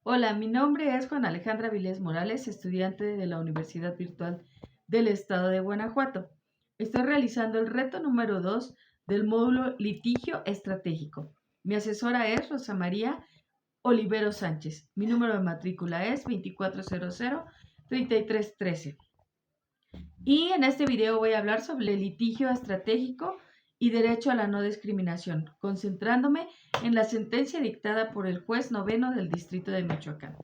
Hola, mi nombre es Juan Alejandra Vilés Morales, estudiante de la Universidad Virtual del Estado de Guanajuato. Estoy realizando el reto número 2 del módulo Litigio Estratégico. Mi asesora es Rosa María Olivero Sánchez. Mi número de matrícula es 2400-3313. Y en este video voy a hablar sobre el litigio estratégico y derecho a la no discriminación, concentrándome en la sentencia dictada por el juez noveno del Distrito de Michoacán.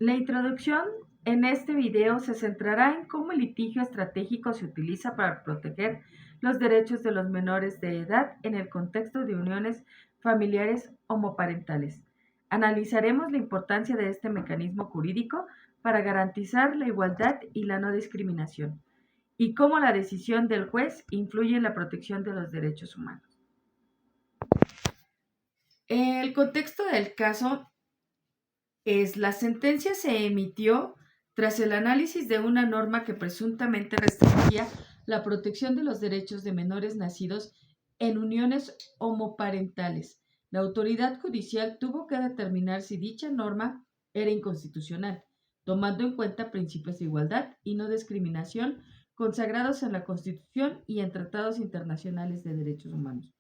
La introducción en este video se centrará en cómo el litigio estratégico se utiliza para proteger los derechos de los menores de edad en el contexto de uniones familiares homoparentales. Analizaremos la importancia de este mecanismo jurídico para garantizar la igualdad y la no discriminación, y cómo la decisión del juez influye en la protección de los derechos humanos. El contexto del caso la sentencia se emitió tras el análisis de una norma que presuntamente restringía la protección de los derechos de menores nacidos en uniones homoparentales. La autoridad judicial tuvo que determinar si dicha norma era inconstitucional, tomando en cuenta principios de igualdad y no discriminación consagrados en la Constitución y en tratados internacionales de derechos humanos.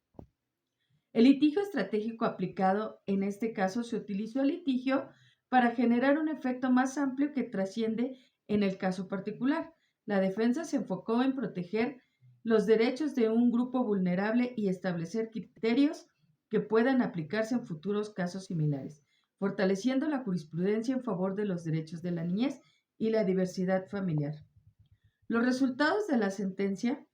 El litigio estratégico aplicado en este caso se utilizó el litigio para generar un efecto más amplio que trasciende en el caso particular. La defensa se enfocó en proteger los derechos de un grupo vulnerable y establecer criterios que puedan aplicarse en futuros casos similares, fortaleciendo la jurisprudencia en favor de los derechos de la niñez y la diversidad familiar. Los resultados de la sentencia: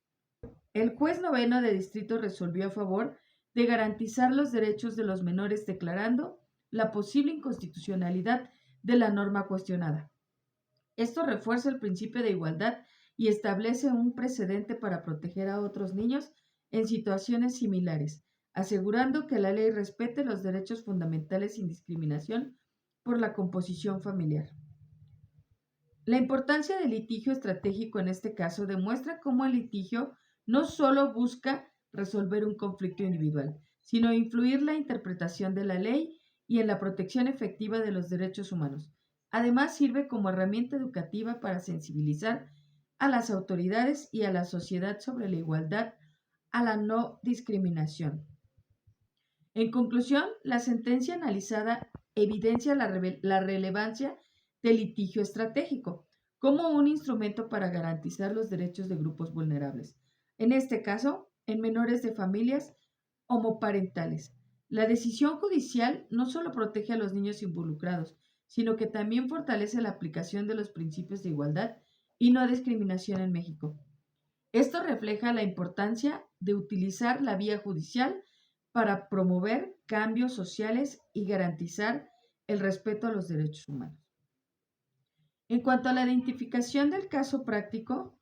el juez noveno de distrito resolvió a favor de garantizar los derechos de los menores, declarando la posible inconstitucionalidad de la norma cuestionada. Esto refuerza el principio de igualdad y establece un precedente para proteger a otros niños en situaciones similares, asegurando que la ley respete los derechos fundamentales sin discriminación por la composición familiar. La importancia del litigio estratégico en este caso demuestra cómo el litigio no solo busca resolver un conflicto individual, sino influir la interpretación de la ley y en la protección efectiva de los derechos humanos. Además, sirve como herramienta educativa para sensibilizar a las autoridades y a la sociedad sobre la igualdad, a la no discriminación. En conclusión, la sentencia analizada evidencia la relevancia del litigio estratégico como un instrumento para garantizar los derechos de grupos vulnerables, en este caso, en menores de familias homoparentales. La decisión judicial no solo protege a los niños involucrados, sino que también fortalece la aplicación de los principios de igualdad y no discriminación en México. Esto refleja la importancia de utilizar la vía judicial para promover cambios sociales y garantizar el respeto a los derechos humanos. En cuanto a la identificación del caso práctico,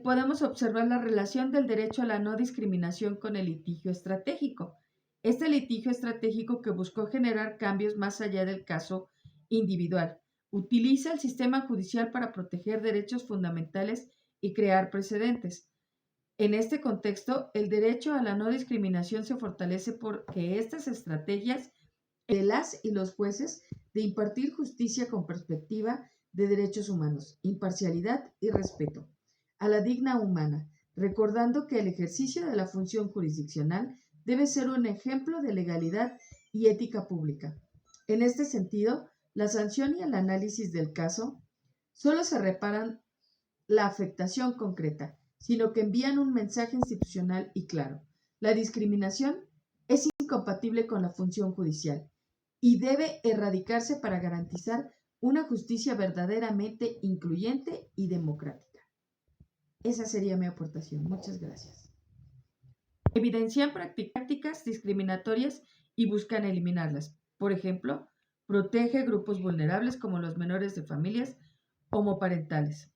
podemos observar la relación del derecho a la no discriminación con el litigio estratégico. Este litigio estratégico, que buscó generar cambios más allá del caso individual, utiliza el sistema judicial para proteger derechos fundamentales y crear precedentes. En este contexto, el derecho a la no discriminación se fortalece porque estas estrategias de las y los jueces de impartir justicia con perspectiva de derechos humanos, imparcialidad y respeto a la digna humana, recordando que el ejercicio de la función jurisdiccional debe ser un ejemplo de legalidad y ética pública. En este sentido, la sanción y el análisis del caso solo se reparan la afectación concreta, sino que envían un mensaje institucional y claro. La discriminación es incompatible con la función judicial y debe erradicarse para garantizar una justicia verdaderamente incluyente y democrática. Esa sería mi aportación. Muchas gracias. Evidencian prácticas discriminatorias y buscan eliminarlas. Por ejemplo, protege grupos vulnerables como los menores de familias homoparentales.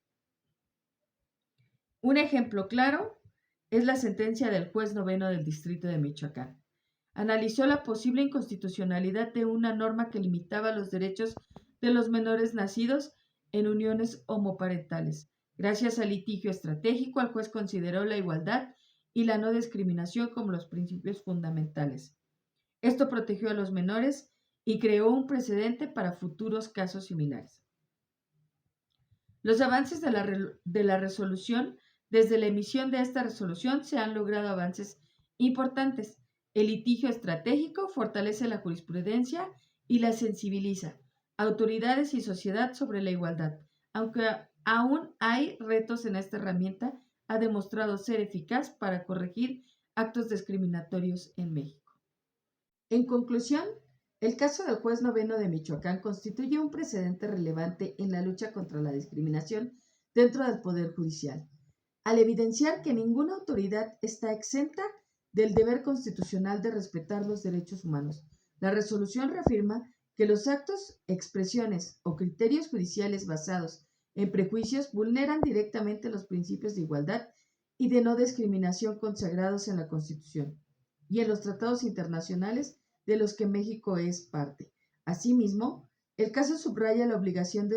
Un ejemplo claro es la sentencia del juez noveno del Distrito de Michoacán. Analizó la posible inconstitucionalidad de una norma que limitaba los derechos de los menores nacidos en uniones homoparentales. Gracias al litigio estratégico, el juez consideró la igualdad y la no discriminación como los principios fundamentales. Esto protegió a los menores y creó un precedente para futuros casos similares. Los avances de la resolución, desde la emisión de esta resolución se han logrado avances importantes. El litigio estratégico fortalece la jurisprudencia y la sensibiliza, autoridades y sociedad sobre la igualdad. Aunque aún hay retos en esta herramienta, ha demostrado ser eficaz para corregir actos discriminatorios en México. En conclusión, el caso del juez noveno de Michoacán constituye un precedente relevante en la lucha contra la discriminación dentro del Poder Judicial, al evidenciar que ninguna autoridad está exenta del deber constitucional de respetar los derechos humanos. La resolución reafirma que los actos, expresiones o criterios judiciales basados en prejuicios vulneran directamente los principios de igualdad y de no discriminación consagrados en la Constitución y en los tratados internacionales de los que México es parte. Asimismo, el caso subraya la obligación